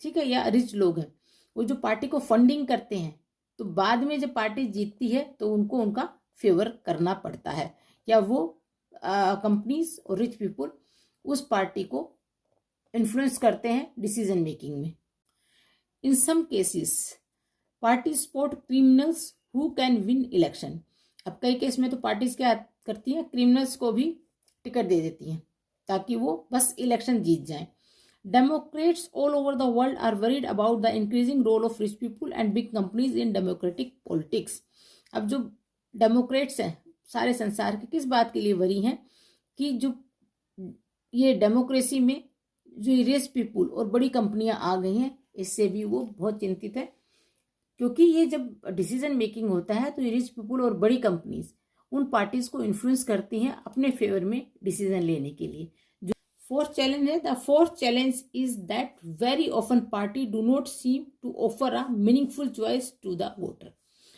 ठीक है, या रिच लोग हैं, वो जो पार्टी को फंडिंग करते हैं, तो बाद में जब पार्टी जीतती है तो उनको उनका फेवर करना पड़ता है, या वो कंपनीज और रिच पीपुल उस पार्टी को इन्फ्लुएंस करते हैं डिसीजन मेकिंग में। In some cases party support criminals who can win election. अब कई केस में तो पार्टीज क्या करती हैं, क्रिमिनल्स को भी टिकट दे देती हैं ताकि वो बस इलेक्शन जीत जाएं। Democrats all over the world are worried about the increasing role of rich people and big companies in democratic politics. अब जो डेमोक्रेट्स हैं सारे संसार के किस बात के लिए वरी हैं कि जो ये डेमोक्रेसी में जो रिच पीपुल और बड़ी कंपनियां आ गई हैं, इससे भी वो बहुत चिंतित है, क्योंकि ये जब डिसीजन मेकिंग होता है तो ये रिच पीपुल और बड़ी कंपनीज उन पार्टीज को इन्फ्लुएंस करती हैं अपने फेवर में डिसीजन लेने के लिए। फोर्थ चैलेंज है, the fourth challenge is that very often party do not seem to offer a meaningful choice to the voter.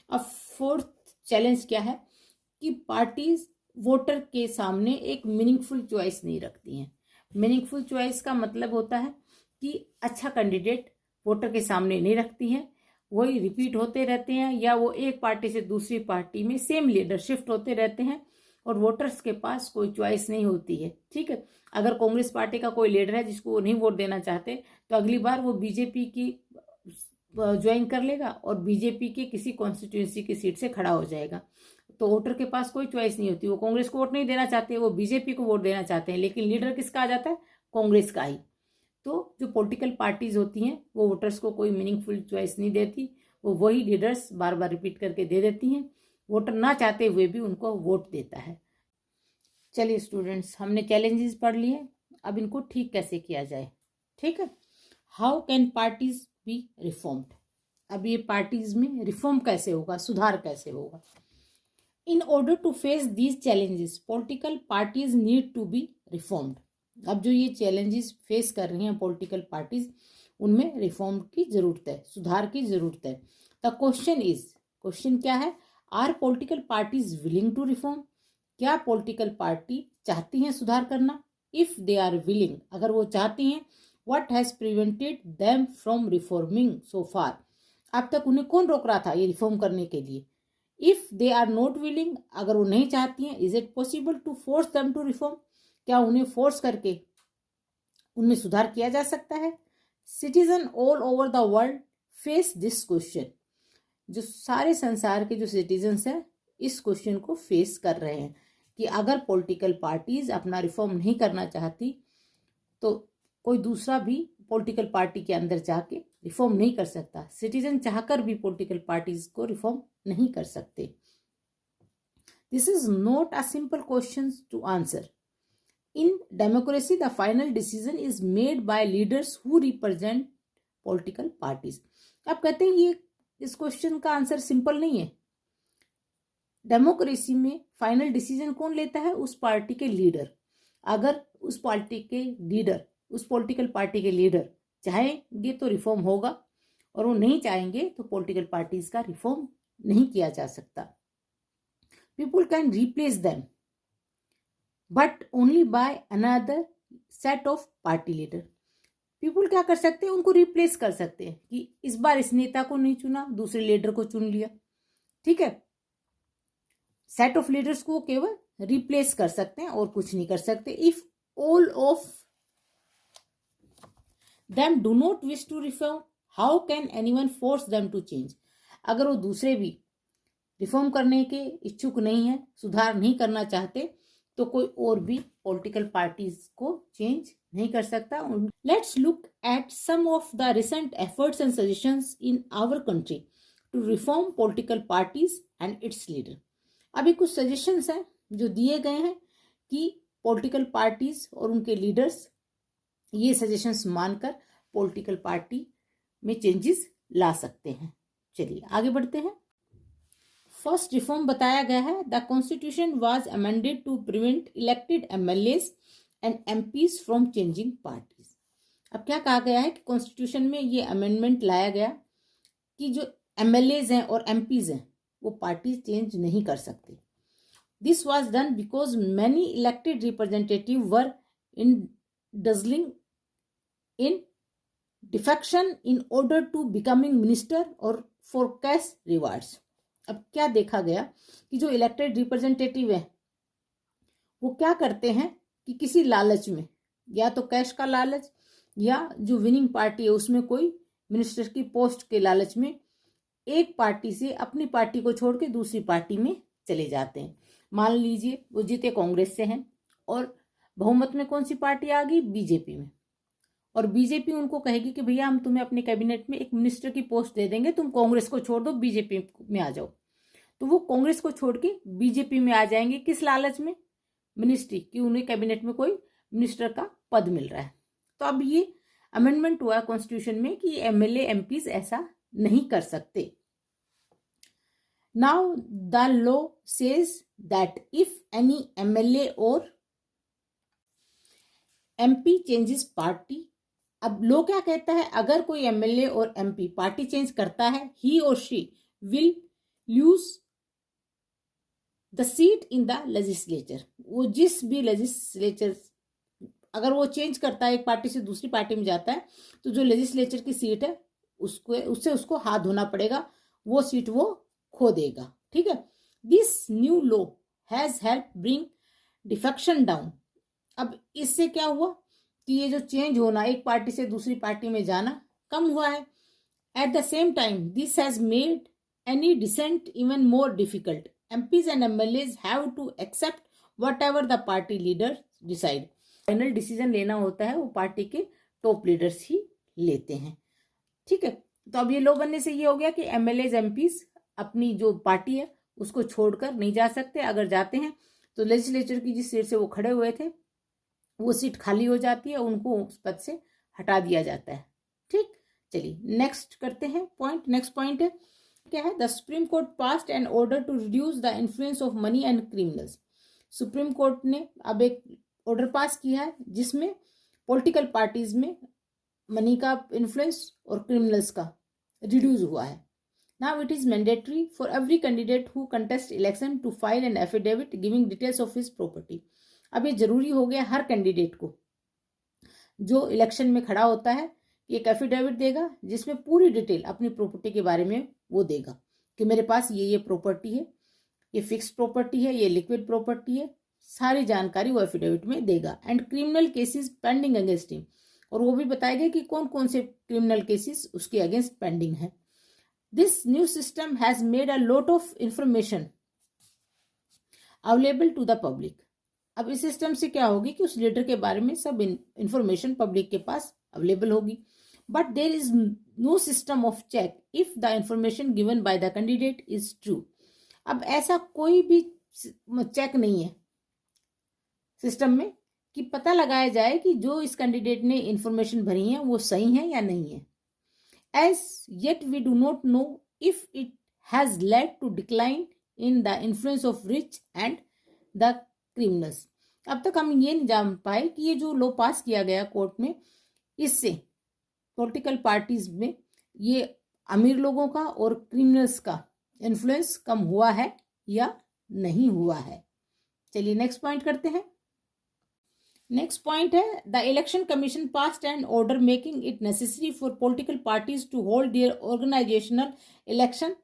अब फोर्थ चैलेंज क्या है कि पार्टीज वोटर के सामने एक मीनिंगफुल चॉइस नहीं रखती हैं। मीनिंगफुल चॉइस का मतलब होता है कि अच्छा कैंडिडेट वोटर के सामने नहीं रखती हैं, वही रिपीट होते रहते हैं, या वो एक पार्टी से दूसरी पार्टी में सेम लीडर शिफ्ट होते रहते हैं और वोटर्स के पास कोई चॉइस नहीं होती है। ठीक है, अगर कांग्रेस पार्टी का कोई लीडर है जिसको वो नहीं वोट देना चाहते तो अगली बार वो बीजेपी की ज्वाइन कर लेगा और बीजेपी की किसी कॉन्स्टिट्यूंसी की सीट से खड़ा हो जाएगा। तो वोटर के पास कोई चॉइस नहीं होती, वो कांग्रेस को वोट नहीं देना चाहते, वो बीजेपी को वोट देना चाहते हैं, लेकिन लीडर किसका आ जाता है, कांग्रेस का ही। तो जो पॉलिटिकल पार्टीज होती हैं वो वोटर्स को कोई मीनिंगफुल चॉइस नहीं देती, वो वही लीडर्स बार बार रिपीट करके दे देती हैं, वोटर ना चाहते हुए भी उनको वोट देता है। चलिए स्टूडेंट्स, हमने चैलेंजेस पढ़ लिए, अब इनको ठीक कैसे किया जाए। ठीक है, how can parties B reformed. अब ये पार्टीज में रिफॉर्म कैसे होगा, सुधार कैसे होगा। In order to face these challenges political parties need to be reformed. अब जो ये चैलेंजेस फेस कर रही हैं पॉलिटिकल पार्टीज, उनमें रिफॉर्म की जरूरत है, सुधार की जरूरत है। द क्वेश्चन इज, क्वेश्चन क्या है, are political parties willing to reform. क्या पॉलिटिकल पार्टी चाहती हैं सुधार करना। इफ दे आर विलिंग, अगर वो चाहती हैं, what has prevented them from reforming so far. अब तक उन्हें कौन रोक रहा था ये रिफॉर्म करने के लिए। If they are not willing, अगर वो नहीं चाहती हैं, is it possible to force them to reform. क्या उन्हें फोर्स करके उनमें सुधार किया जा सकता है। Citizen all over the world face this question. जो सारे संसार के जो सिटीजन्स हैं इस क्वेश्चन को फेस कर रहे हैं कि अगर पॉलिटिकल पार्टीज अपना रिफॉर्म नहीं करना चाहती तो कोई दूसरा भी पॉलिटिकल पार्टी के अंदर जाके रिफॉर्म नहीं कर सकता। सिटीजन चाहकर भी पॉलिटिकल पार्टीज को रिफॉर्म नहीं कर सकते। This is not a simple question to answer. In democracy the final decision is made by leaders who represent political parties. अब कहते हैं ये इस क्वेश्चन का आंसर सिंपल नहीं है। डेमोक्रेसी में फाइनल डिसीजन कौन लेता है, उस पार्टी के लीडर। अगर उस पार्टी के लीडर, उस पॉलिटिकल पार्टी के लीडर चाहेंगे तो रिफॉर्म होगा, और वो नहीं चाहेंगे तो पॉलिटिकल पार्टीज का रिफॉर्म नहीं किया जा सकता। People can replace them but only by another set of party leader. People क्या कर सकते हैं, उनको रिप्लेस कर सकते हैं कि इस बार इस नेता को नहीं चुना, दूसरे लीडर को चुन लिया। ठीक है, सेट ऑफ लीडर्स को केवल रिप्लेस कर सकते हैं और कुछ नहीं कर सकते। If all of them do not wish to reform, how can anyone force them to change. अगर वो दूसरे भी रिफॉर्म करने के इच्छुक नहीं है, सुधार नहीं करना चाहते, तो कोई और भी पॉलिटिकल पार्टीज को चेंज नहीं कर सकता। Let's look at some of the recent efforts and suggestions in our country to reform political parties and its leader. अभी कुछ सजेशंस हैं जो दिए गए हैं कि पॉलिटिकल पार्टीज और उनके लीडर्स ये सजेशंस मानकर पॉलिटिकल पार्टी में चेंजेस ला सकते हैं। चलिए आगे बढ़ते हैं। फर्स्ट रिफॉर्म बताया गया है, the constitution was amended to prevent elected MLAs and MPs from changing parties. अब क्या कहा गया है कि कॉन्स्टिट्यूशन में ये अमेंडमेंट लाया गया कि जो एमएलएज हैं और एमपीज हैं वो पार्टी चेंज नहीं कर सकते। This was done because many elected representative were indulging in defection in order to becoming minister or for cash rewards. अब क्या देखा गया कि जो इलेक्टेड रिप्रेजेंटेटिव है वो क्या करते हैं कि किसी लालच में, या तो कैश का लालच या जो विनिंग पार्टी है उसमें कोई मिनिस्टर की पोस्ट के लालच में एक पार्टी से अपनी पार्टी को छोड़ के दूसरी पार्टी में चले जाते हैं। मान लीजिए वो जीते कांग्रेस से हैं और बहुमत में कौन सी पार्टी आ गई, बीजेपी में, और बीजेपी उनको कहेगी कि भैया हम तुम्हें अपने कैबिनेट में एक मिनिस्टर की पोस्ट दे देंगे, तुम कांग्रेस को छोड़ दो, बीजेपी में आ जाओ। तो वो कांग्रेस को छोड़ के बीजेपी में आ जाएंगे, किस लालच में, मिनिस्ट्री, कि उन्हें कैबिनेट में कोई मिनिस्टर का पद मिल रहा है। तो अब ये अमेंडमेंट हुआ कॉन्स्टिट्यूशन में कि एमएलए एमपीज ऐसा नहीं कर सकते। Now the law says that if any MLA और एमपी चेंजेस पार्टी, अब लॉ क्या कहता है, अगर कोई एमएलए और एमपी पार्टी चेंज करता है, ही और she will lose the seat in the legislature. वो जिस भी लेजिस्लेचर, अगर वो चेंज करता है एक पार्टी से दूसरी पार्टी में जाता है, तो जो लेजिस्लेचर की सीट है उसको हाथ धोना पड़ेगा, वो सीट वो खो देगा। ठीक है। This new law has help bring defection down. अब इससे क्या हुआ कि ये जो चेंज होना, एक पार्टी से दूसरी पार्टी में जाना, कम हुआ है। At the same time this has made any dissent even more difficult. MPs and MLAs have to accept whatever the party leader decide. Final decision लेना होता है वो पार्टी के टॉप लीडर्स ही लेते हैं। ठीक है। तो अब ये लॉ बनने से ये हो गया कि एमएलएज एमपीज अपनी जो पार्टी है उसको छोड़कर नहीं जा सकते। अगर जाते हैं तो लेजिस्लेचर की जिस सीट से वो खड़े हुए थे वो सीट खाली हो जाती है, उनको उस पद से हटा दिया जाता है। ठीक, चलिए नेक्स्ट करते हैं पॉइंट। नेक्स्ट पॉइंट है क्या है, the supreme court passed an order to reduce the influence of money and criminals. Supreme court ने अब एक ऑर्डर पास किया है जिसमें पॉलिटिकल पार्टीज में मनी का इन्फ्लुएंस और क्रिमिनल्स का रिड्यूस हुआ है। Now it is mandatory for every candidate who contest election to file an affidavit giving details of his property. अब ये जरूरी हो गया हर कैंडिडेट को जो इलेक्शन में खड़ा होता है कि एक एफिडेविट देगा जिसमें पूरी डिटेल अपनी प्रॉपर्टी के बारे में वो देगा कि मेरे पास ये प्रॉपर्टी है, ये फिक्स प्रॉपर्टी है, ये लिक्विड प्रॉपर्टी है, सारी जानकारी वो एफिडेविट में देगा। And criminal cases pending against him, और वो भी बताएगा कि कौन कौन से क्रिमिनल केसेस उसके अगेंस्ट पेंडिंग है। This new system has made a lot of information available to the public. अब इस सिस्टम से क्या होगी कि उस लीडर के बारे में सब इंफॉर्मेशन पब्लिक के पास अवेलेबल होगी। But there is no system of check if the information given by the candidate is true. अब ऐसा कोई भी चेक नहीं है सिस्टम में कि पता लगाया जाए कि जो इस कैंडिडेट ने इंफॉर्मेशन भरी है वो सही है या नहीं है। As yet we do not know if it has led to decline in the influence of rich and the criminals. अब तक हम ये नहीं जान पाए कि ये जो लॉ पास किया गया कोर्ट में, इससे पॉलिटिकल पार्टीज में ये अमीर लोगों का और क्रिमिनल्स का इन्फ्लुएंस कम हुआ है या नहीं हुआ है। चलिए नेक्स्ट पॉइंट करते हैं। नेक्स्ट पॉइंट है, the election commission passed an order making it necessary for political parties to hold their organisational election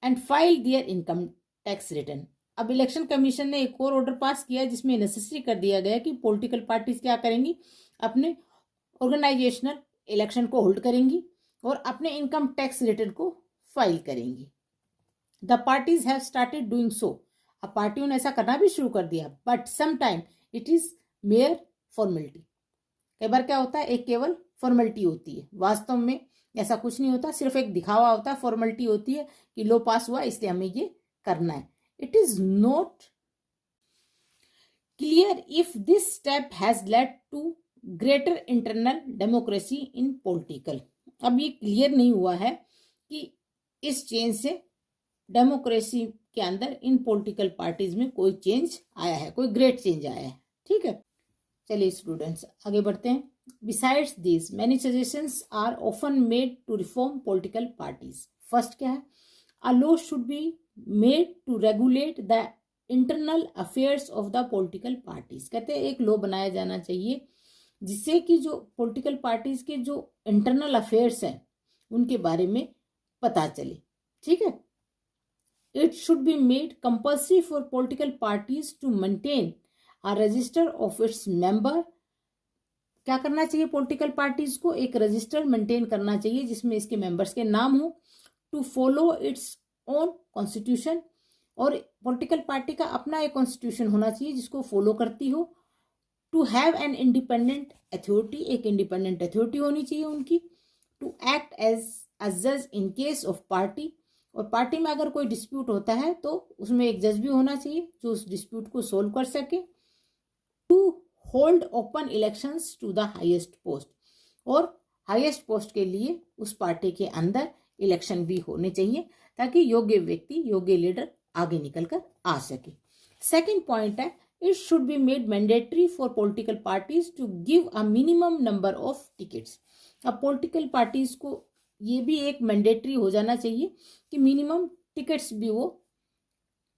and file their income tax return. अब इलेक्शन कमीशन ने एक और ऑर्डर पास किया जिसमें necessary कर दिया गया कि पॉलिटिकल पार्टीज क्या करेंगी, अपने ऑर्गेनाइजेशनल इलेक्शन को होल्ड करेंगी और अपने इनकम टैक्स रिटर्न को फाइल करेंगी। The parties have started doing so. अब पार्टियों ने ऐसा करना भी शुरू कर दिया, but sometime it is mayor formality. कई बार क्या होता है, एक केवल फॉर्मेलिटी होती है, वास्तव में ऐसा कुछ नहीं होता, सिर्फ एक दिखावा होता है, फॉर्मेलिटी होती है कि लॉ पास हुआ इसलिए हमें ये करना है। It is not clear if this step has led to greater internal democracy in political. अब ये क्लियर नहीं हुआ है कि इस चेंज से डेमोक्रेसी के अंदर इन पॉलिटिकल पार्टीज में कोई चेंज आया है, कोई ग्रेट चेंज आया है। ठीक है, चलिए स्टूडेंट्स आगे बढ़ते हैं। Besides this many suggestions are often made to reform political parties. First क्या है, a law should be made to regulate the internal affairs of the political parties. कहते हैं एक लॉ बनाया जाना चाहिए जिससे कि जो पॉलिटिकल पार्टीज के जो इंटरनल अफेयर्स हैं उनके बारे में पता चले। ठीक है, it should be made compulsory for political parties to maintain a register of its member. क्या करना चाहिए, पॉलिटिकल पार्टीज को एक रजिस्टर मेंटेन करना चाहिए जिसमें इसके मेंबर्स के नाम हो। To follow its own constitution, और पॉलिटिकल पार्टी का अपना एक कॉन्स्टिट्यूशन होना चाहिए जिसको फॉलो करती हो। To have an independent authority, एक इंडिपेंडेंट अथॉरिटी होनी चाहिए उनकी। टू एक्ट एज अ जज इन केस ऑफ पार्टी, और पार्टी में अगर कोई डिस्प्यूट होता है तो उसमें एक जज भी होना चाहिए जो उस डिस्प्यूट को सोल्व कर सके। To hold open elections to the highest post, और हाईएस्ट पोस्ट के लिए उस पार्टी के अंदर इलेक्शन भी होने चाहिए ताकि योग्य व्यक्ति, योग्य लीडर आगे निकल कर आ सके। सेकेंड पॉइंट है, it should be made mandatory for political parties to give a minimum number of tickets. अब पॉलिटिकल पार्टीज को ये भी एक मैंडेटरी हो जाना चाहिए कि मिनिमम टिकट्स भी वो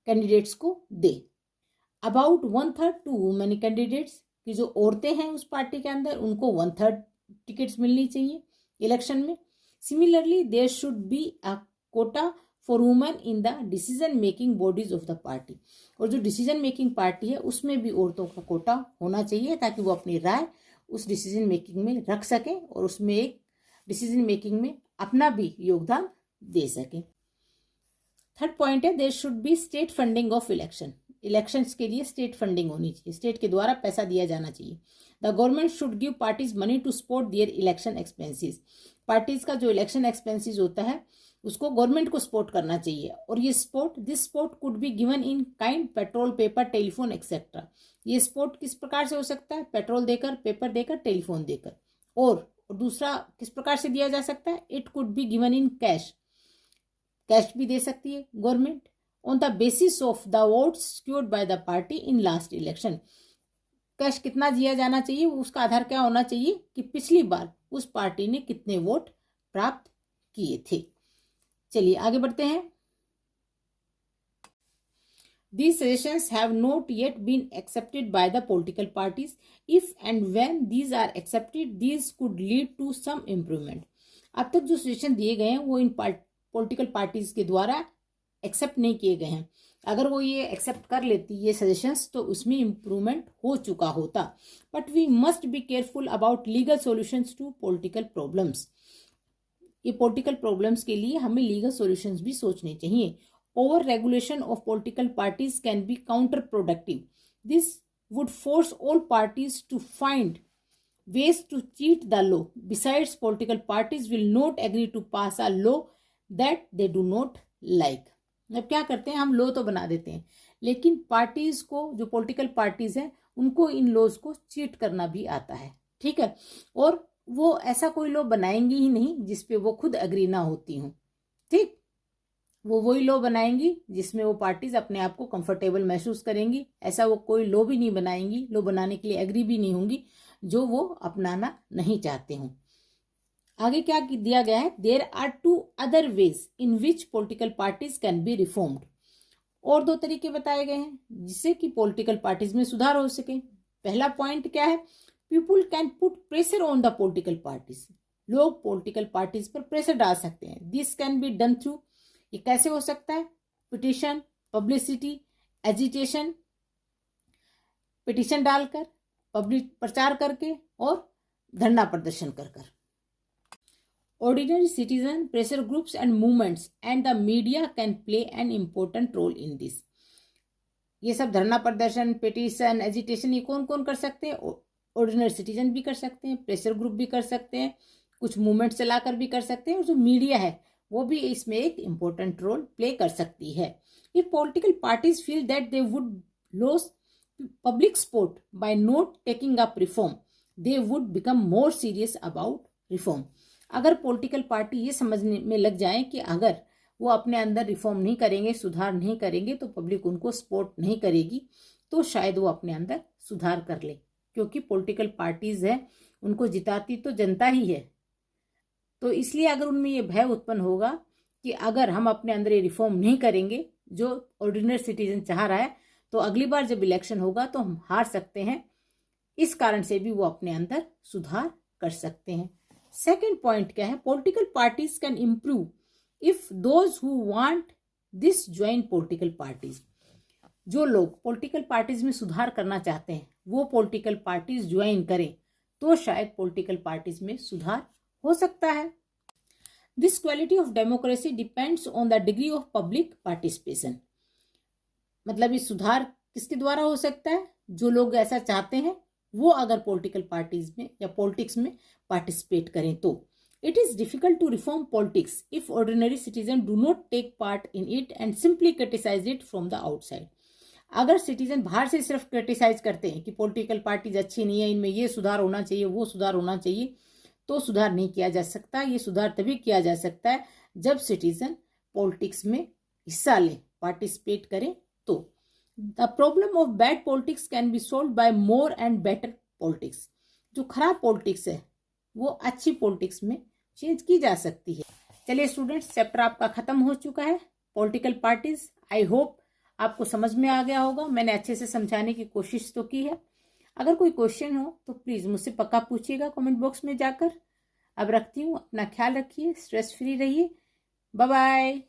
कैंडिडेट्स को दे। अबाउट 1/3 टू वुमेन कैंडिडेट्स, कि जो औरतें हैं उस पार्टी के अंदर उनको 1/3 टिकट्स मिलनी चाहिए इलेक्शन में। Similarly there should be a quota for women in the decision making bodies of the party, और जो डिसीजन मेकिंग पार्टी है उसमें भी औरतों का कोटा होना चाहिए ताकि वो अपनी राय उस डिसीजन मेकिंग में रख सकें और उसमें एक डिसीजन मेकिंग में अपना भी योगदान दे सके। थर्ड पॉइंट है, there should be state funding of election. Elections के लिए स्टेट फंडिंग होनी चाहिए, स्टेट के द्वारा पैसा दिया जाना चाहिए। The government should give parties money to support their election expenses. Parties का जो इलेक्शन एक्सपेंसेस होता है उसको गवर्नमेंट को सपोर्ट करना चाहिए, और ये support, this support could be given in kind, petrol, paper, telephone etcetera. ये सपोर्ट किस प्रकार से हो सकता है, पेट्रोल देकर, पेपर देकर, टेलीफोन देकर। और दूसरा किस प्रकार से दिया जा सकता है, it could be given in cash, cash भी दे सकती है government. On the basis of the votes secured by the party in last election. Cash कितना दिया जाना चाहिए, उसका आधार क्या होना चाहिए कि पिछली बार उस पार्टी ने कितने वोट प्राप्त किए थे। चलिए आगे बढ़ते हैं। These suggestions have not yet been accepted by the political parties. If and when these are accepted, these could lead to some improvement. अब तक जो सजेशन दिए गए हैं वो इन पॉलिटिकल पार्टीज के द्वारा एक्सेप्ट नहीं किए गए हैं। अगर वो ये एक्सेप्ट कर लेती ये सजेशंस तो उसमें इम्प्रूवमेंट हो चुका होता। But we must be careful about legal solutions to political problems. ये पॉलिटिकल प्रॉब्लम्स के लिए हमें लीगल सॉल्यूशंस भी सोचने चाहिए। Over regulation of political parties can be counterproductive. This would force all parties to find ways to cheat the law. Besides, political parties will not agree to pass a law that they do not like. अब क्या करते हैं, हम law तो बना देते हैं लेकिन पार्टीज को, जो पॉलिटिकल पार्टीज हैं उनको इन लॉज को चीट करना भी आता है। ठीक है, और वो ऐसा कोई लॉ बनाएंगी ही नहीं जिसपे वो खुद अग्री ना होती हूँ। ठीक, वो वही लॉ बनाएंगी जिसमें वो पार्टीज अपने आप को कंफर्टेबल महसूस करेंगी। ऐसा वो कोई लॉ भी नहीं बनाएंगी, लॉ बनाने के लिए एग्री भी नहीं होंगी जो वो अपनाना नहीं चाहते हों। आगे क्या दिया गया है, there are 2 other ways in which political parties can be reformed. और 2 तरीके बताए गए हैं जिससे कि पॉलिटिकल पार्टीज में सुधार हो सके। पहला पॉइंट क्या है, people can put pressure on the political parties. लोग पॉलिटिकल पार्टीज पर प्रेशर डाल सकते हैं। This can be done through, ये कैसे हो सकता है, पिटिशन, पब्लिसिटी, एजिटेशन, पिटिशन डालकर, पब्लिक प्रचार करके और धरना प्रदर्शन कर। Ordinary citizen, pressure groups and movements and the media can play an important role in this. ये सब धरना प्रदर्शन, पिटिशन, एजिटेशन, ये कौन कौन कर सकते हैं, ऑर्डिनरी सिटीजन भी कर सकते हैं, प्रेशर ग्रुप भी कर सकते हैं, कुछ मूवमेंट चलाकर भी कर सकते हैं, और जो मीडिया है वो भी इसमें एक इम्पोर्टेंट रोल प्ले कर सकती है। If political parties feel that they would loss public support bye not taking up reform, they would become more serious about reform. अगर पॉलिटिकल पार्टी ये समझने में लग जाए कि अगर वो अपने अंदर रिफॉर्म नहीं करेंगे, सुधार नहीं करेंगे, तो पब्लिक उनको सपोर्ट नहीं करेगी, तो शायद वो अपने अंदर सुधार कर ले, क्योंकि पॉलिटिकल पार्टीज है, उनको जिताती तो जनता ही है। तो इसलिए अगर उनमें ये भय उत्पन्न होगा कि अगर हम अपने अंदर ये रिफॉर्म नहीं करेंगे जो ऑर्डिनरी सिटीजन चाह रहा है, तो अगली बार जब इलेक्शन होगा तो हम हार सकते हैं। इस कारण से भी वो अपने अंदर सुधार कर सकते हैं। सेकेंड पॉइंट क्या है? Political parties can improve if those who want this join political parties. जो लोग पॉलिटिकल पार्टीज में सुधार करना चाहते हैं वो पॉलिटिकल पार्टीज ज्वाइन करें, तो शायद पॉलिटिकल पार्टीज में सुधार हो सकता है। This quality of democracy depends on the degree of public participation. मतलब ये सुधार किसके द्वारा हो सकता है? जो लोग ऐसा चाहते हैं वो अगर पॉलिटिकल पार्टीज में या पॉलिटिक्स में पार्टिसिपेट करें तो। It is difficult to reform politics if ordinary citizen do not take part in it and simply criticise it from the outside. अगर सिटीजन बाहर से सिर्फ क्रिटिसाइज करते हैं कि पॉलिटिकल पार्टीज अच्छी नहीं है, इनमें ये सुधार होना चाहिए, वो सुधार होना चाहिए, तो सुधार नहीं किया जा सकता। ये सुधार तभी किया जा सकता है जब सिटीजन पॉलिटिक्स में हिस्सा लें, पार्टिसिपेट करें। तो the problem of bad politics can be solve by more and better politics. जो खराब पॉलिटिक्स है वो अच्छी पॉलिटिक्स में चेंज की जा सकती है। चलिए स्टूडेंट्स, चैप्टर आपका खत्म हो चुका है, पॉलिटिकल पार्टीज। आई होप आपको समझ में आ गया होगा। मैंने अच्छे से समझाने की कोशिश तो की है। अगर कोई क्वेश्चन हो तो प्लीज़ मुझसे पक्का पूछिएगा कमेंट बॉक्स में जाकर। अब रखती हूँ, अपना ख्याल रखिए, स्ट्रेस फ्री रहिए। Bye bye.